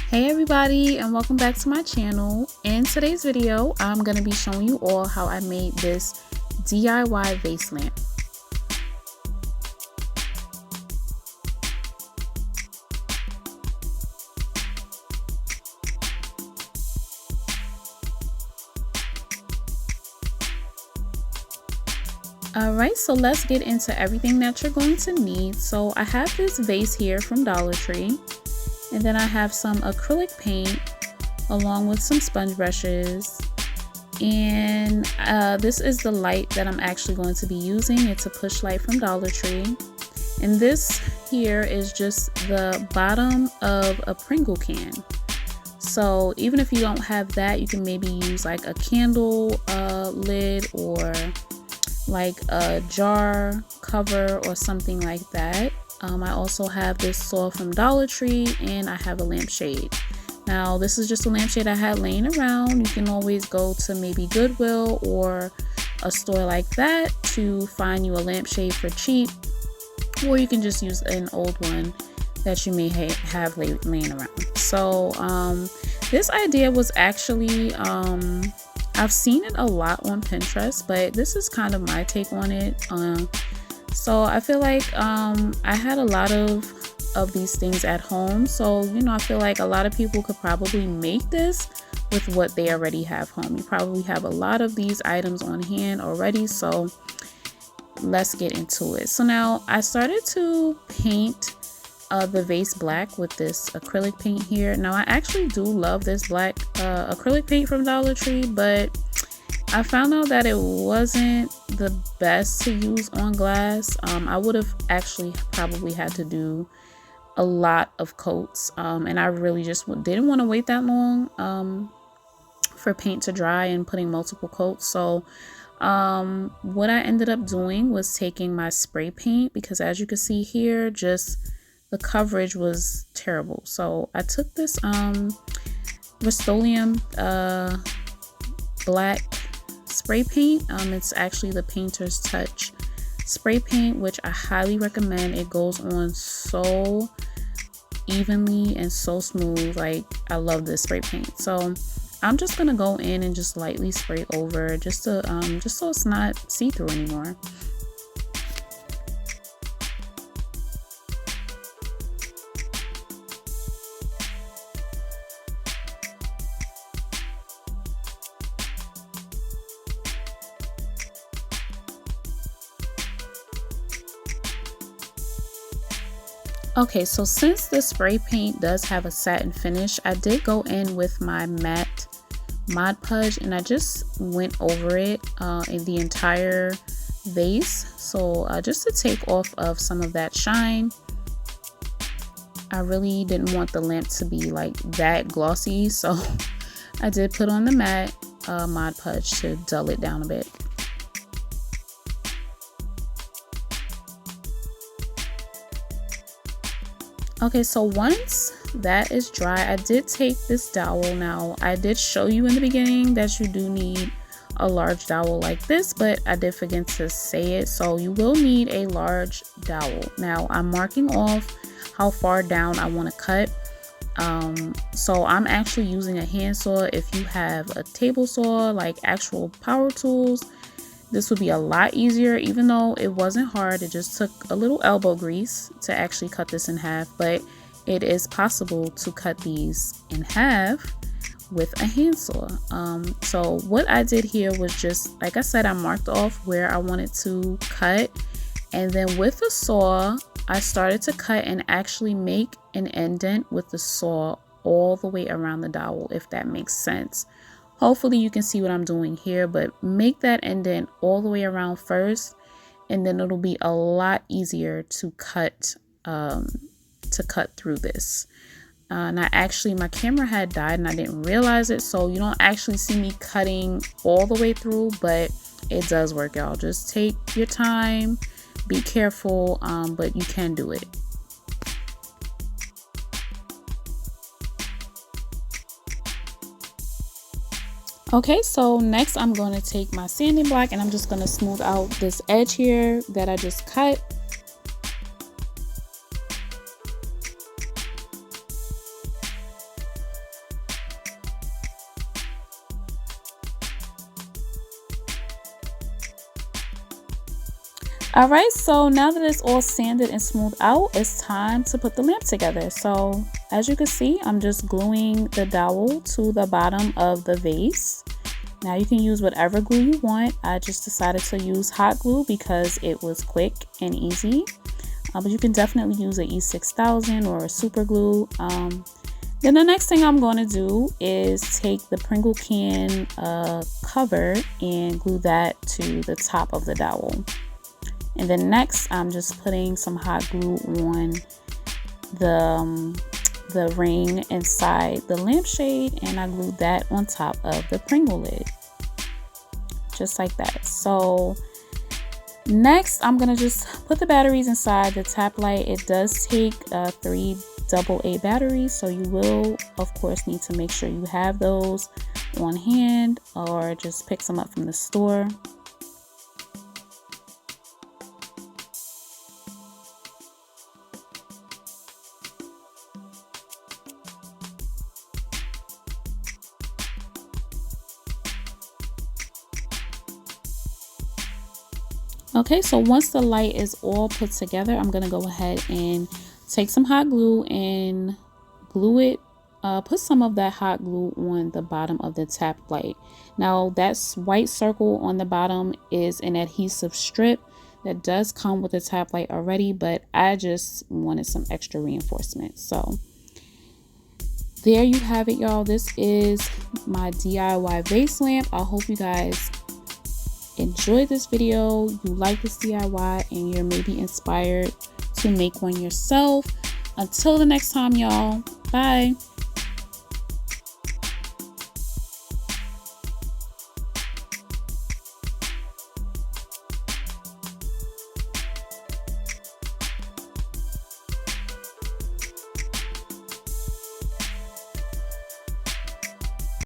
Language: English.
Hey everybody, and welcome back to my channel. In today's video, I'm going to be showing you all how I made this DIY vase lamp. Alright, so let's get into everything that you're going to need. So I have this vase here from Dollar Tree. And then I have some acrylic paint along with some sponge brushes. And this is the light that I'm actually going to be using. It's a push light from Dollar Tree. And this here is just the bottom of a Pringle can. So even if you don't have that, you can maybe use like a candle lid or like a jar cover or something like that. I also have this saw from Dollar Tree, and I have a lampshade. Now this is just a lampshade I had laying around. You can always go to maybe Goodwill or a store like that to find you a lampshade for cheap, or you can just use an old one that you may have laying around. So this idea was actually I've seen it a lot on Pinterest, but this is kind of my take on it. So I feel like I had a lot of these things at home, so I feel like a lot of people could probably make this with what they already have home. You probably have a lot of these items on hand already, so let's get into it. So now I started to paint the vase black with this acrylic paint here. Now I actually do love this black acrylic paint from Dollar Tree, but I found out that it wasn't the best to use on glass. I would have actually probably had to do a lot of coats, and I really just didn't want to wait that long for paint to dry and putting multiple coats. So what I ended up doing was taking my spray paint, because as you can see here, just the coverage was terrible. So I took this Rust-Oleum black spray paint. It's actually the Painter's Touch spray paint, which I highly recommend. It goes on so evenly and so smooth. Like, I love this spray paint. So I'm just gonna go in and just lightly spray over, just so it's not see-through anymore. Okay, so since the spray paint does have a satin finish, I did go in with my matte Mod Podge and I just went over it in the entire vase. So just to take off of some of that shine. I really didn't want the lamp to be like that glossy, so I did put on the matte Mod Podge to dull it down a bit. Okay, so once that is dry, I did take this dowel. Now, I did show you in the beginning that you do need a large dowel like this, but I did forget to say it. So you will need a large dowel. Now, I'm marking off how far down I want to cut. So I'm actually using a handsaw. If you have a table saw, like actual power tools, this would be a lot easier. Even though it wasn't hard, it just took a little elbow grease to actually cut this in half, but it is possible to cut these in half with a handsaw. So what I did here was just, like I said, I marked off where I wanted to cut, and then with the saw, I started to cut and actually make an indent with the saw all the way around the dowel, if that makes sense. Hopefully you can see what I'm doing here, but make that indent all the way around first, and then it'll be a lot easier to cut through this. And my camera had died and I didn't realize it, so you don't actually see me cutting all the way through, but it does work, y'all. Just take your time, be careful, but you can do it. Okay, so next I'm going to take my sanding block and I'm just going to smooth out this edge here that I just cut. Alright, so now that it's all sanded and smoothed out, it's time to put the lamp together. So as you can see, I'm just gluing the dowel to the bottom of the vase. Now you can use whatever glue you want. I just decided to use hot glue because it was quick and easy. But you can definitely use an E6000 or a super glue. Then the next thing I'm going to do is take the Pringle can cover and glue that to the top of the dowel. And then next, I'm just putting some hot glue on the ring inside the lampshade, and I glued that on top of the Pringle lid, just like that. So next, I'm gonna just put the batteries inside the tap light. It does take 3 AA batteries, so you will of course need to make sure you have those on hand or just pick some up from the store. Okay, so once the light is all put together, I'm gonna go ahead and take some hot glue and glue it, put some of that hot glue on the bottom of the tap light. Now that white circle on the bottom is an adhesive strip that does come with the tap light already, but I just wanted some extra reinforcement. So there you have it, y'all. This is my DIY vase lamp. I hope you guys enjoyed this video, you like this DIY, and you're maybe inspired to make one yourself. Until the next time, y'all, bye.